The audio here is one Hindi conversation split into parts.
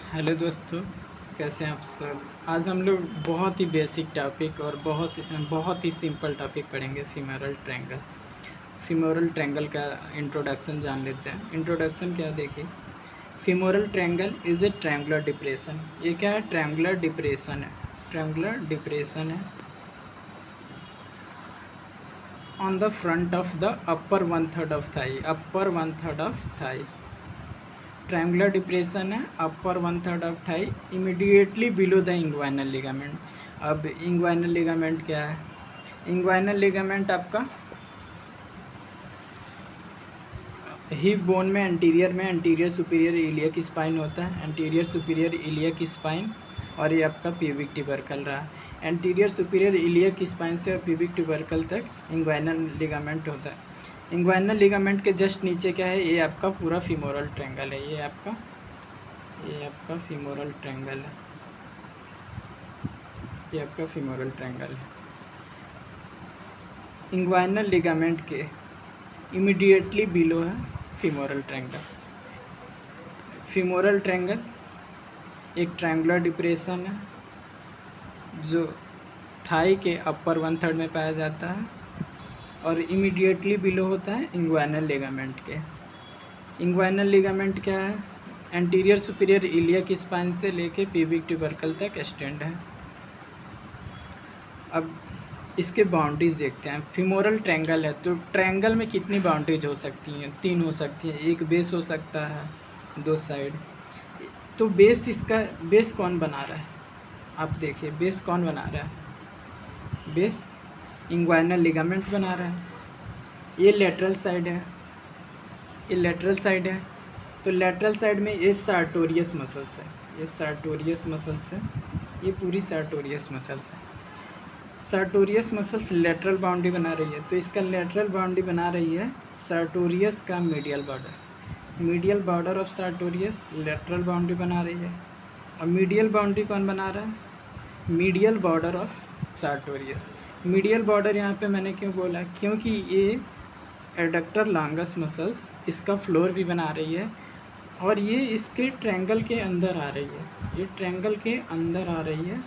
हेलो दोस्तों, कैसे हैं आप सब। आज हम लोग बहुत ही बेसिक टॉपिक और बहुत ही सिंपल टॉपिक पढ़ेंगे, फीमोरल ट्रायंगल। फीमोरल ट्रायंगल का इंट्रोडक्शन जान लेते हैं। इंट्रोडक्शन क्या देखिए, femoral triangle is a triangular depression. ये क्या है? ट्रायंगुलर डिप्रेशन है। ट्रायंगुलर डिप्रेशन है on the front of the upper 1/3 of thigh. Upper 1/3 of thigh triangular depression है, अपर 1/3 of thigh immediately below the inguinal ligament. अब इंग्वाइनल लिगामेंट क्या है? इंग्वाइनल लिगामेंट आपका हिप बोन में एंटीरियर सुपीरियर इलियक स्पाइन होता है। एंटीरियर सुपीरियर इलियक स्पाइन और ये आपका प्यूबिक ट्यूबरकल रहा। एंटीरियर सुपीरियर इलियक स्पाइन से प्यूबिक ट्यूबरकल तक इंग्वाइनल लिगामेंट होता है। इंग्वाइनल लिगामेंट के जस्ट नीचे क्या है? ये आपका पूरा फीमोरल ट्रायंगल है। ये आपका फीमोरल ट्रायंगल है। ये आपका फीमोरल ट्रायंगल है। इंग्वाइनल लिगामेंट के इमीडिएटली बिलो है फीमोरल ट्रायंगल। फीमोरल ट्रायंगल एक ट्रायंगुलर डिप्रेशन है जो थाई के अपर 1/3 में पाया जाता है और इमीडिएटली बिलो होता है इंग्वाइनल लिगामेंट के। इंग्वाइनल लिगामेंट क्या है? एंटीरियर सुपीरियर इलियक स्पाइन से लेके प्यूबिक ट्यूबरकल तक एक्सटेंड है। अब इसके बाउंड्रीज देखते हैं। फीमोरल ट्रायंगल है तो ट्रायंगल में कितनी बाउंड्रीज हो सकती हैं? 3 हो सकती हैं। एक बेस हो सकता है, 2 साइड। तो बेस कौन बना रहा है? आप देखिए, बेस कौन बना रहा है? बेस इंग्वाइनल लिगामेंट बना रहा है। ये लेटरल साइड है, ये लेटरल साइड है। तो लेटरल साइड में ये सार्टोरियस मसल्स है, ये सार्टोरियस मसल्स है, ये पूरी सार्टोरियस मसल्स है। सार्टोरियस मसल्स लेटरल बाउंड्री बना रही है, तो इसका लेटरल बाउंड्री बना रही है सार्टोरियस का medial border. Medial border of sartorius lateral boundary बना रही है। और मीडियल बाउंड्री कौन बना रहा है? Medial border of sartorius. Medial border यहाँ पे मैंने क्यों बोला? क्योंकि ये एडक्टर लॉन्गस मसल्स इसका फ्लोर भी बना रही है और ये इसके ट्रायंगल के अंदर आ रही है। ये ट्रायंगल के अंदर आ रही है।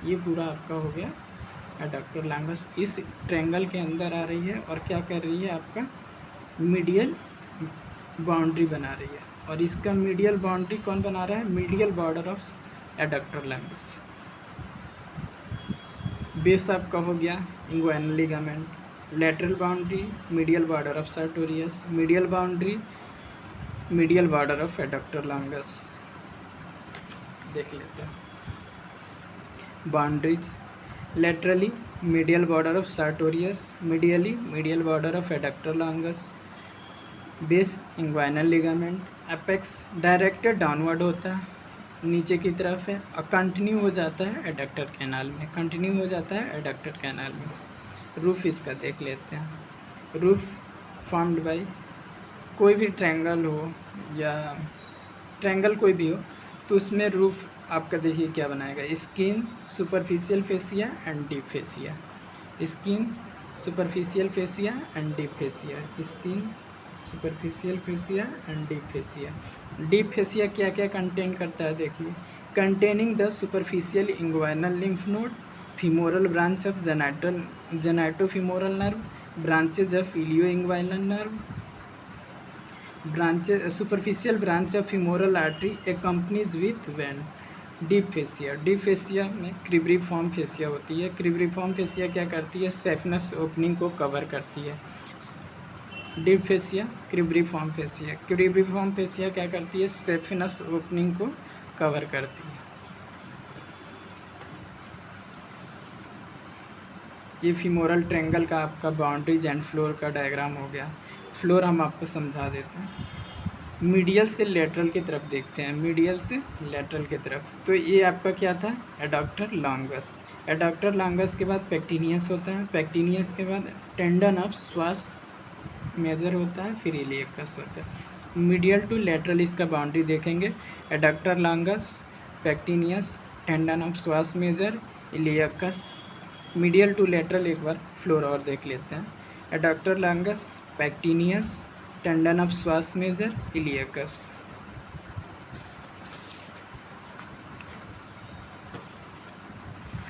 ये पूरा आपका हो गया एडक्टर लॉन्गस इस ट्रायंगल के अंदर आ रही है और क्या कर रही है? आपका मीडियल बाउंड्री बना रही है। और इसका मीडियल बाउंड्री कौन बना रहा है? Medial border of adductor longus. Base आपका हो गया inguinal ligament, lateral boundary medial border of sartorius, medial boundary medial border of adductor longus. देख लेते हैं boundaries. Laterally medial border of sartorius, medially medial border of adductor longus. Base inguinal ligament. Apex directed downward होता है, नीचे की तरफ है और कंटिन्यू हो जाता है एडक्टर कैनाल में, कंटिन्यू हो जाता है एडक्टर कैनाल में। रूफ इसका देख लेते हैं। रूफ फॉर्म्ड बाय कोई भी ट्रायंगल हो या ट्रायंगल कोई भी हो तो उसमें रूफ आपका देखिए क्या बनाएगा? Skin, superficial fascia and deep fascia. Skin, superficial fascia and deep fascia. Skin, superficial fascia and deep fascia. Deep fascia क्या क्या कंटेन करता है? देखिए, containing the superficial inguinal lymph node, femoral branch of genitofemoral nerve, branches of ilioinguinal nerve, branches superficial branch of femoral artery accompanies with vein. Deep fascia, deep fascia में क्रिब्रिफॉर्म फेसिया होती है। क्रिब्रिफॉर्म फेसिया क्या करती है? सेफनस ओपनिंग को कवर करती है। Deep fascia, cribriform fascia. Cribriform fascia क्या करती है? सेफनस ओपनिंग को कवर करती है। ये फीमोरल ट्रायंगल का आपका बाउंड्रीज एंड फ्लोर का डायग्राम हो गया। फ्लोर हम आपको समझा देते हैं। मीडियल से लेटरल की तरफ देखते हैं, मीडियल से लेटरल की तरफ। तो ये आपका क्या था? Adductor longus. एडक्टर लॉन्गस के बाद पेक्टिनियस होता है, पेक्टिनियस के बाद टेंडन ऑफ श्वास मेजर होता है, फिर इलियकस होता है। मीडियल टू लेटरल इसका बाउंड्री देखेंगे, adductor longus, pectineus, tendon of psoas major, iliacus. Medial to lateral एक बार फ्लोर और देख लेते हैं। Adductor longus, pectineus, tendon of psoas major, iliacus.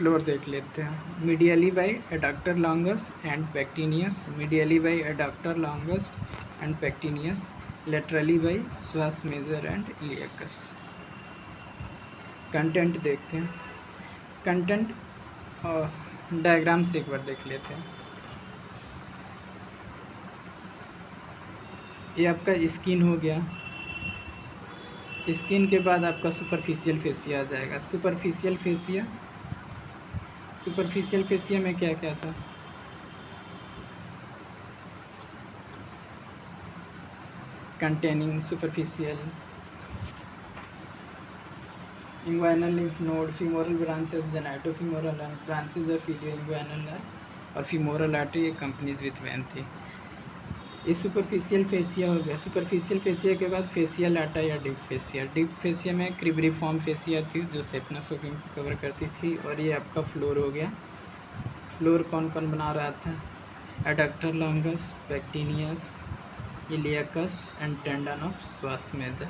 Floor देख लेते हैं। Medially by adductor longus and pectineus, medially by adductor longus and pectineus, laterally by psoas major and iliacus. Content देखते हैं। कंटेंट डायग्राम से एक बार देख लेते हैं। ये आपका स्किन हो गया। स्किन के बाद आपका सुपरफिशियल फेसिया आ जाएगा। सुपरफिशियल फेसिया में क्या क्या था? Containing superficial inguinal lymph node, femoral branches, genitofemoral branches of ilioinguinal और femoral artery companies with vein थी। ये सुपरफिशियल फेसिया हो गया। सुपरफिशियल फेसिया के बाद फेसियल आटा या डीप फेसिया। डीप फेसिया में क्रिब्रिफॉर्म फेसिया थी जो सेपनस ओपियम को कवर करती थी। और ये आपका फ्लोर हो गया। फ्लोर कौन कौन बना रहा था? Adductor longus, pectineus, iliacus and tendon of psoas major.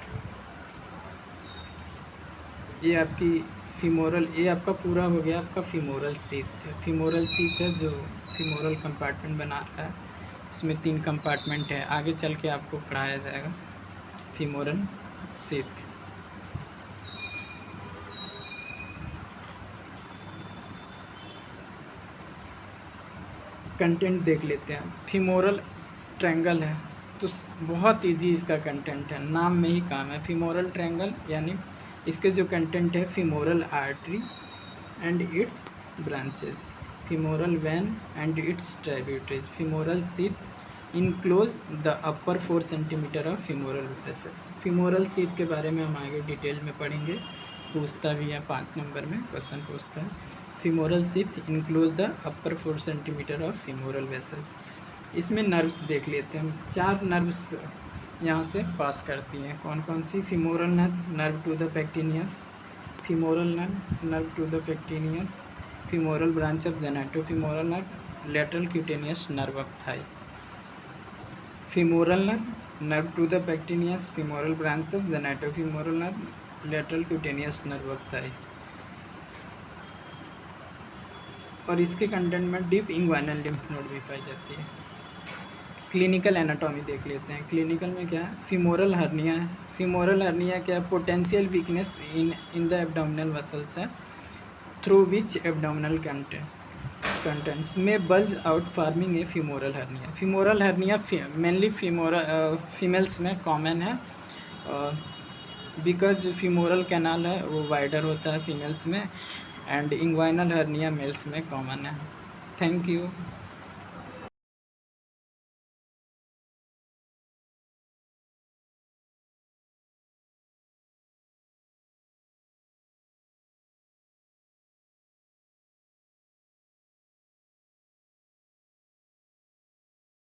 ये आपकी फीमोरल, ये आपका पूरा हो गया आपका फीमोरल सीथ। फीमोरल सीथ है जो फीमोरल कंपार्टमेंट बना रहा है। इसमें 3 कंपार्टमेंट है, आगे चल के आपको पढ़ाया जाएगा। Femoral sheath. कंटेंट देख लेते हैं। फीमोरल ट्रायंगल है तो बहुत इजी इसका कंटेंट है, नाम में ही काम है। फीमोरल ट्रायंगल यानी इसके जो कंटेंट है, femoral artery and it's branches, femoral when and it's tributaries, femoral sheath enclose the upper 4 centimetre of femoral vessels. Femoral sheath के बारे में हम आगे डिटेल में पढ़ेंगे, पूछता भी है 5 नंबर में क्वेश्चन पूछता है। Femoral sheath enclose the upper 4 centimetre of femoral vessels. इसमें नर्व्स देख लेते हैं। 4 नर्व्स यहाँ से पास करती हैं। कौन कौन सी? Femoral nerve, nerve to the pectineus, femoral nerve, nerve to the pectineus, femoral branch of genitofemoral nerve, lateral cutaneous nerve of thigh. Femoral nerve, nerve to the pectineus, femoral branch of genitofemoral nerve, lateral cutaneous nerve of thigh. और इसके कंटेंट में डीप इंग्वाइनल लिम्फ नोड भी पाई जाती है। क्लिनिकल एनाटॉमी देख लेते हैं। क्लिनिकल में क्या है? फीमोरल हर्निया है। फीमोरल हर्निया क्या है? Potential weakness in the abdominal muscles है थ्रू विच एब्डोमिनल कंटेंट्स में bulge out forming a femoral hernia. Femoral hernia mainly females में कॉमन है बिकॉज फीमोरल कैनाल है वो वाइडर होता है फीमेल्स में, एंड इंग्वाइनल हर्निया मेल्स में कॉमन है। Thank you.